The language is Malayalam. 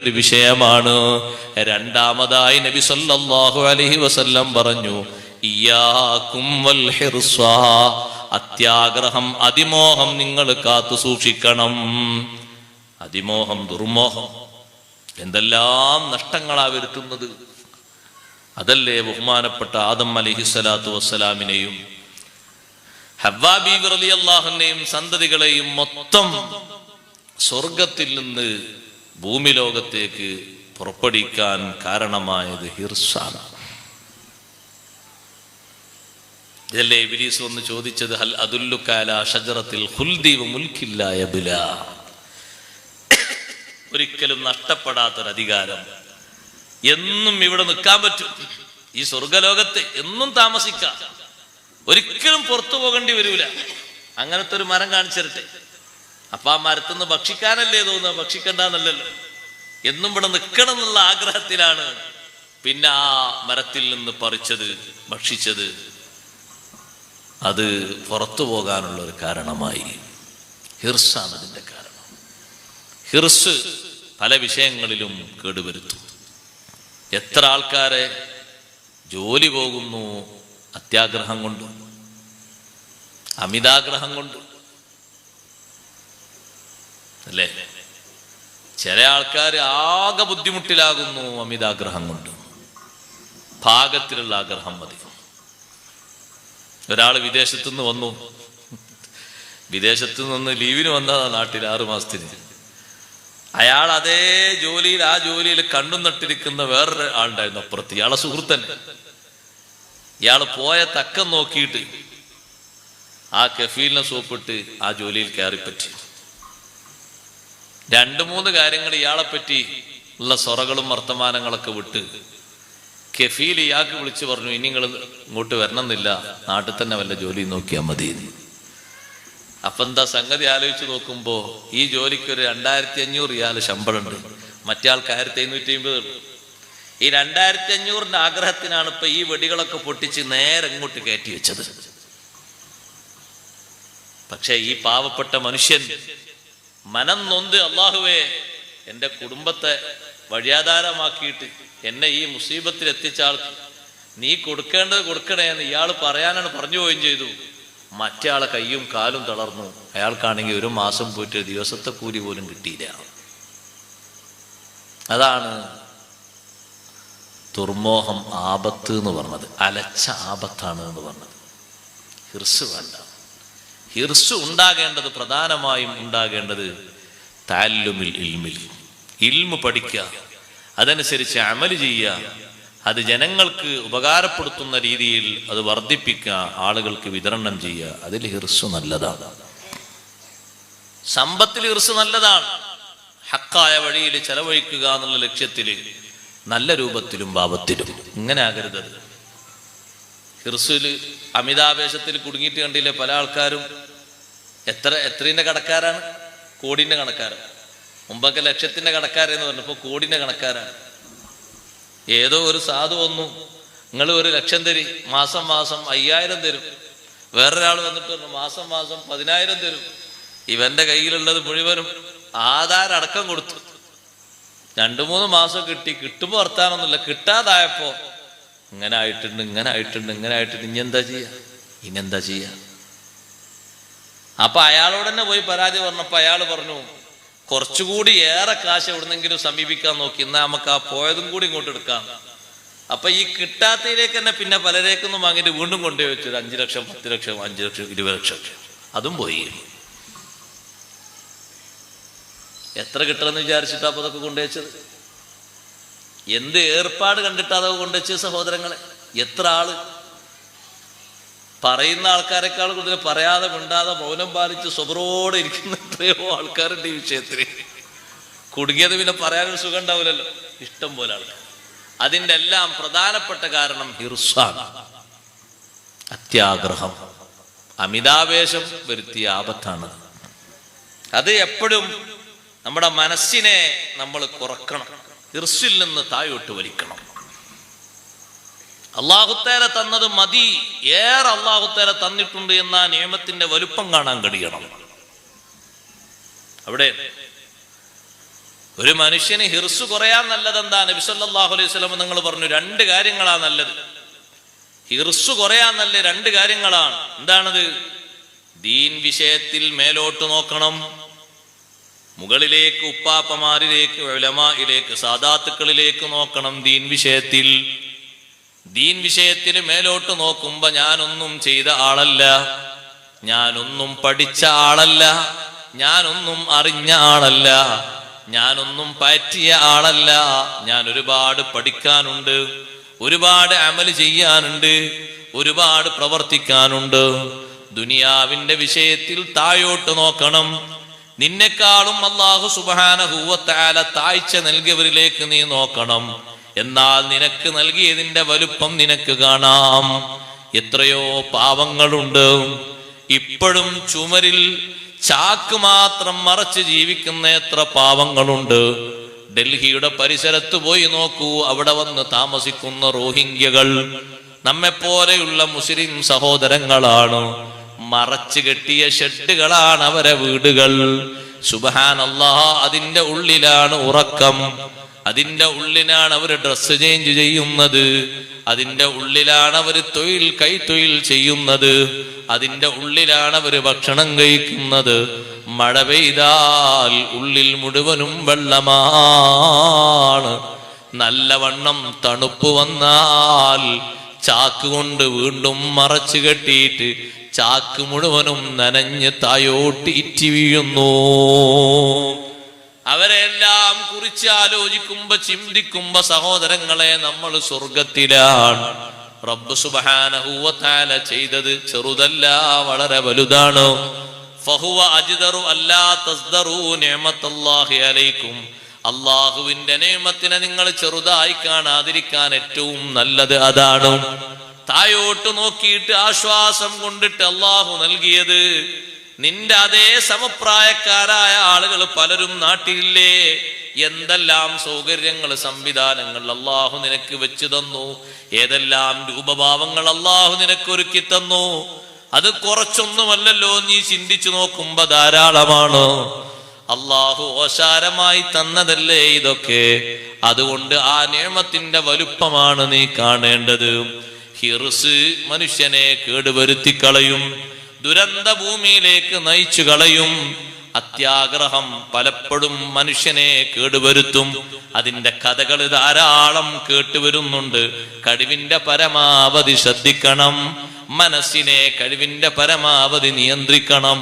ഒരു വിഷയമാണ്. രണ്ടാമതായി നബി സല്ലല്ലാഹു അലൈഹി വസല്ലം പറഞ്ഞു, ഇയ്യാകും വൽ ഹിർസ, അത്യാഗ്രഹം, അതിമോഹം നിങ്ങൾ കാത്തു സൂക്ഷിക്കണം. അതിമോഹം, ദുർമോഹം എന്തെല്ലാം നഷ്ടങ്ങളാ വരുത്തുന്നത്. അതല്ലേ ബഹുമാനപ്പെട്ട ആദം അലൈഹിസ്സലാത്തു വസ്സലാമിനെയും ഹവ്വാ ബീവി റളിയല്ലാഹു അൻഹയും സന്തതികളെയും മൊത്തം സ്വർഗത്തിൽ നിന്ന് ഭൂമി ലോകത്തേക്ക് പുറപ്പെടിക്കാൻ കാരണമായത് ഹിർസാണ്. ഇതല്ലേ ഇബ്ലീസ് വന്ന് ചോദിച്ചത്, ഹൽ അദുല്ലുക അലാ ഷജറത്തിൽ ഖുൽദി വ മുൽക്കിൻ ലാ യബ്ലാ, ഒരിക്കലും നഷ്ടപ്പെടാത്തൊരധികാരം, എന്നും ഇവിടെ നിൽക്കാൻ പറ്റും, ഈ സ്വർഗലോകത്ത് എന്നും താമസിക്കാം, ഒരിക്കലും പുറത്തു പോകേണ്ടി വരൂല. അങ്ങനത്തെ ഒരു മരം കാണിച്ചിരട്ടെ. അപ്പൊ ആ മരത്തുനിന്ന് ഭക്ഷിക്കാനല്ലേ തോന്നുക, ഭക്ഷിക്കണ്ടെന്നല്ലല്ലോ, എന്നും ഇവിടെ നിൽക്കണം എന്നുള്ള ആഗ്രഹത്തിലാണ് പിന്നെ ആ മരത്തിൽ നിന്ന് പറിച്ചത്, ഭക്ഷിച്ചത്. അത് പുറത്തു പോകാനുള്ള ഒരു കാരണമായി. ഹിർസാണ് അതിന്റെ കാരണം. ഹിർസ് പല വിഷയങ്ങളിലും കേടുവരുത്തും. എത്ര ആൾക്കാരെ ജോലി പോകുന്നു അത്യാഗ്രഹം കൊണ്ട്, അമിതാഗ്രഹം കൊണ്ട് അല്ലേ? ചില ആൾക്കാർ ആകെ ബുദ്ധിമുട്ടിലാകുന്നു അമിതാഗ്രഹം കൊണ്ട്. പാകത്തിലുള്ള ആഗ്രഹം മതി. ഒരാൾ വിദേശത്തുനിന്ന് വന്നു, വിദേശത്ത് നിന്ന് ലീവിന് വന്നതാ നാട്ടിൽ 6 മാസത്തിന്. അയാൾ അതേ ജോലിയിൽ, ആ ജോലിയിൽ കണ്ണും നട്ടിരിക്കുന്ന വേറൊരു ആളുണ്ടായിരുന്നു അപ്പുറത്ത്, ഇയാളെ സുഹൃത്തന്നെ. ഇയാൾ പോയ തക്കം നോക്കിയിട്ട് ആ കഫീലിനെ സോപ്പിട്ട് ആ ജോലിയിൽ കയറിപ്പറ്റി. 2-3 കാര്യങ്ങൾ ഇയാളെപ്പറ്റി ഉള്ള സൊറകളും വർത്തമാനങ്ങളൊക്കെ വിട്ട് കഫീൽ ഇയാൾക്ക് വിളിച്ചു പറഞ്ഞു, ഇനി നിങ്ങൾ ഇങ്ങോട്ട് വരണമെന്നില്ല, നാട്ടിൽ തന്നെ വല്ല ജോലി നോക്കിയാൽ മതി. അപ്പൊ എന്താ സംഗതി ആലോചിച്ച് നോക്കുമ്പോ ഈ ജോലിക്ക് ഒരു 2500 റിയാൽ ശമ്പളമുണ്ട്, മറ്റേ ആൾക്ക് 1550. ഈ 2500ന്റെ ആഗ്രഹത്തിനാണ് ഇപ്പൊ ഈ വെടികളൊക്കെ പൊട്ടിച്ച് നേരെ ഇങ്ങോട്ട് കയറ്റി വെച്ചത്. പക്ഷെ ഈ പാവപ്പെട്ട മനുഷ്യൻ മനം നൊന്ത്, അള്ളാഹുവേ എൻ്റെ കുടുംബത്തെ വഴിയാധാരമാക്കിയിട്ട് എന്നെ ഈ മുസീബത്തിൽ എത്തിച്ച ആൾക്ക് നീ കൊടുക്കേണ്ടത് കൊടുക്കണേ എന്ന് ഇയാൾ പറയാനാണ് പറഞ്ഞു പോവുകയും ചെയ്തു. മറ്റേ ആളെ കയ്യും കാലും തളർന്നു. അയാൾക്കാണെങ്കിൽ 1 മാസം പോയിട്ട് ദിവസത്തെ കൂലി പോലും കിട്ടിയില്ല. അതാണ് ദുർമോഹം, ആപത്ത് എന്ന് പറഞ്ഞത്, അലച്ച ആപത്താണ് എന്ന് പറഞ്ഞത്. ഹിർസ് വേണ്ട. ഹിർസ് ഉണ്ടാകേണ്ടത്, പ്രധാനമായും ഉണ്ടാകേണ്ടത് തഅല്ലുമിൽ ഇൽമിൽ, ഇൽമു പഠിക്കുക, അതനുസരിച്ച് അമല് ചെയ്യുക, അത് ജനങ്ങൾക്ക് ഉപകാരപ്പെടുത്തുന്ന രീതിയിൽ അത് വർദ്ധിപ്പിക്കുക, ആളുകൾക്ക് വിതരണം ചെയ്യുക. അതിൽ ഹിർസ് നല്ലതാണ്. സമ്പത്തിൽ ഹിർസ് നല്ലതാണ്. ഹക്കായ വഴിയിൽ ചെലവഴിക്കുക എന്നുള്ള ലക്ഷ്യത്തിൽ നല്ല രൂപത്തിലും പാപത്തിലും. ഇങ്ങനെ ആകരുത്. ഹിർസില് അമിതാവേശത്തിൽ കുടുങ്ങിയിട്ട് കണ്ടില്ലേ പല ആൾക്കാരും. എത്രയുടെ കടക്കാരാണ്? കോടിന്റെ കണക്കാരാണ്. മുമ്പൊക്കെ ലക്ഷത്തിന്റെ കടക്കാരെന്ന് പറഞ്ഞു, ഇപ്പൊ കോടിന്റെ കണക്കാരാണ്. ഏതോ ഒരു സാധു വന്നു, നിങ്ങൾ 1 ലക്ഷം തരി, മാസം മാസം 5000 തരും. വേറൊരാൾ വന്നിട്ട് പറഞ്ഞു, മാസം മാസം 10000 തരും. ഇവന്റെ കയ്യിലുള്ളത് മുഴുവനും ആധാരം അടക്കം കൊടുത്തു. 2-3 മാസം കിട്ടി. കിട്ടുമ്പോ വർത്താനൊന്നുമില്ല. കിട്ടാതായപ്പോ ഇങ്ങനെ ആയിട്ടുണ്ട്, ഇങ്ങനെ ആയിട്ടുണ്ട്, ഇങ്ങനെ ആയിട്ടുണ്ട്, ഇനിയെന്താ ചെയ്യാ? അപ്പൊ അയാളോട് തന്നെ പോയി പരാതി പറഞ്ഞപ്പോ അയാൾ പറഞ്ഞു, കുറച്ചുകൂടി ഏറെ കാശ് എവിടുന്നെങ്കിലും സമീപിക്കാൻ നോക്കി, എന്നാ നമുക്ക് ആ പോയതും കൂടി ഇങ്ങോട്ട് എടുക്കാം. അപ്പൊ ഈ കിട്ടാത്തതിലേക്ക് തന്നെ പിന്നെ പലരേക്കൊന്നും വാങ്ങിയിട്ട് വീണ്ടും കൊണ്ടുപോയി വെച്ചു. 5 ലക്ഷം, 10 ലക്ഷം, 5 ലക്ഷം, 20 ലക്ഷം, അതും പോയി. എത്ര കിട്ടണമെന്ന് വിചാരിച്ചിട്ടാ അപ്പൊ അതൊക്കെ കൊണ്ടുവച്ചത്? എന്ത് ഏർപ്പാട് കണ്ടിട്ട് അതൊക്കെ കൊണ്ടുവച്ചത് സഹോദരങ്ങളെ? എത്ര ആള് പറയുന്ന ആൾക്കാരെക്കാൾ കൂടുതൽ പറയാതെ മിണ്ടാതെ മൗനം പാലിച്ച് സ്വബറോടെ ഇരിക്കുന്ന എത്രയോ ആൾക്കാരുണ്ട് ഈ വിഷയത്തിൽ. കുടുങ്ങിയത് പിന്നെ പറയാനൊരു സുഖം ഉണ്ടാവില്ലല്ലോ, ഇഷ്ടം പോലെ ആൾക്കാർ. അതിൻ്റെ എല്ലാം പ്രധാനപ്പെട്ട കാരണം ഹിർസാണ്, അത്യാഗ്രഹം, അമിതാവേശം വരുത്തിയ ആപത്താണ്. അത് എപ്പോഴും നമ്മുടെ മനസ്സിനെ നമ്മൾ കുറക്കണം, ഹിർസിൽ നിന്ന് താഴോട്ട് വലിക്കണം. അല്ലാഹുത്തആല തന്നത് മതി, ഏറെ അല്ലാഹുത്തആല തന്നിട്ടുണ്ട് എന്ന നിഅമത്തിന്റെ വലുപ്പം കാണാൻ കഴിയണം. അവിടെ ഒരു മനുഷ്യന് ഹിർസ് കുറയാൻ നല്ലത് എന്താ? നബി സല്ലല്ലാഹു അലൈഹി വസല്ലം നിങ്ങൾ പറഞ്ഞു, 2 കാര്യങ്ങളാ നല്ലത്. ഹിർസ് കുറയാൻ നല്ല 2 കാര്യങ്ങളാണ്. എന്താണത്? ദീൻ വിഷയത്തിൽ മേലോട്ട് നോക്കണം, മുകളിലേക്ക്, ഉപ്പാപ്പമാരിലേക്ക്, ഉലമായിലേക്ക്, സാദാത്തുക്കളിലേക്ക് നോക്കണം. ദീൻ വിഷയത്തിൽ മേലോട്ട് നോക്കുമ്പോ ഞാനൊന്നും ചെയ്ത ആളല്ല, ഞാനൊന്നും പഠിച്ച ആളല്ല, ഞാനൊന്നും അറിഞ്ഞ ആളല്ല, ഞാനൊന്നും പറ്റിയ ആളല്ല. ഞാൻ ഒരുപാട് പഠിക്കാനുണ്ട്, ഒരുപാട് അമൽ ചെയ്യാനുണ്ട്, ഒരുപാട് പ്രവർത്തിക്കാനുണ്ട്. ദുനിയാവിന്റെ വിഷയത്തിൽ താഴോട്ട് നോക്കണം. നിന്നെക്കാളും അല്ലാഹു സുബ്ഹാനഹു വ തആല താഴ്ച നൽകിയവരിലേക്ക് നീ നോക്കണം. എന്നാൽ നിനക്ക് നൽകിയതിന്റെ വലുപ്പം നിനക്ക് കാണാം. എത്രയോ പാവങ്ങളുണ്ട് ഇപ്പോഴും ചുമരിൽ ചാക്ക് മാത്രം മറച്ച് ജീവിക്കുന്ന എത്ര പാവങ്ങളുണ്ട്. ഡൽഹിയുടെ പരിസരത്ത് പോയി നോക്കൂ, അവിടെ വന്ന് താമസിക്കുന്ന റോഹിംഗ്യകൾ നമ്മെപ്പോലെയുള്ള മുസ്ലിം സഹോദരങ്ങളാണ്. മറച്ചു കെട്ടിയ ഷെഡുകളാണ് അവരെ വീടുകൾ. സുബ്ഹാനല്ലാഹ്, അതിന്റെ ഉള്ളിലാണ് ഉറക്കം, അതിന്റെ ഉള്ളിലാണ് അവർ ഡ്രസ്സ് ചേഞ്ച് ചെയ്യുന്നത്, അതിന്റെ ഉള്ളിലാണ് അവർ കൈത്തൊഴിൽ ചെയ്യുന്നത്, അതിന്റെ ഉള്ളിലാണ് അവർ ഭക്ഷണം കഴിക്കുന്നത്. മഴ പെയ്താൽ ഉള്ളിൽ മുഴുവനും വെള്ളമാണ്. നല്ലവണ്ണം തണുപ്പ് വന്നാൽ ചാക്ക് കൊണ്ട് വീണ്ടും മറച്ചു കെട്ടിയിട്ട് ചാക്ക് മുഴുവനും നനഞ്ഞ് തായോട്ട് ഇറ്റി വീഴുന്നു. അവരെല്ലാം കുറിച്ച് ആലോചിക്കുമ്പോ, ചിന്തിക്കുമ്പോ സഹോദരങ്ങളെ, നമ്മൾ സ്വർഗത്തിലാണ്. റബ്ബ് സുബ്ഹാനഹു വ തആല ചെയ്തത് ചെറുതല്ല, വളരെ വലുതാണ്. ഫഹുവ അജ്ദറു അല്ലാ തസ്ദറു നിഅമത്തല്ലാഹി അലൈക്കും. അല്ലാഹുവിന്റെ നിഅമത്തിനെ നിങ്ങൾ ചെറുതായി കാണാതിരിക്കാൻ ഏറ്റവും നല്ലത് അതാണ്. തായോട്ട് നോക്കിയിട്ട് ആശ്വാസം കൊണ്ടിട്ട് അല്ലാഹു നൽകിയത്, നിന്റെ അതേ സമപ്രായക്കാരായ ആളുകൾ പലരും നാട്ടിലില്ലേ? എന്തെല്ലാം സൗകര്യങ്ങൾ, സംവിധാനങ്ങൾ അല്ലാഹു നിനക്ക് വെച്ചു തന്നു, ഏതെല്ലാം രൂപഭാവങ്ങൾ അല്ലാഹു നിനക്ക് ഒരുക്കി തന്നു. അത് കുറച്ചൊന്നുമല്ലല്ലോ, നീ ചിന്തിച്ചു നോക്കുമ്പോ ധാരാളമാണ്. അല്ലാഹു ഓശാരമായി തന്നതല്ലേ ഇതൊക്കെ. അതുകൊണ്ട് ആ നിഅമത്തിന്റെ വലുപ്പമാണ് നീ കാണേണ്ടത്. ഹിർസ് മനുഷ്യനെ കേടുവരുത്തി കളയും, ദുരന്ത ഭൂമിയിലേക്ക് നയിച്ചു കളയും. അത്യാഗ്രഹം പലപ്പോഴും മനുഷ്യനെ കേടുവരുത്തും. അതിന്റെ കഥകൾ ധാരാളം കേട്ടുവരുന്നുണ്ട്. കഴിവിന്റെ പരമാവധി ശ്രദ്ധിക്കണം, മനസ്സിനെ കഴിവിന്റെ പരമാവധി നിയന്ത്രിക്കണം.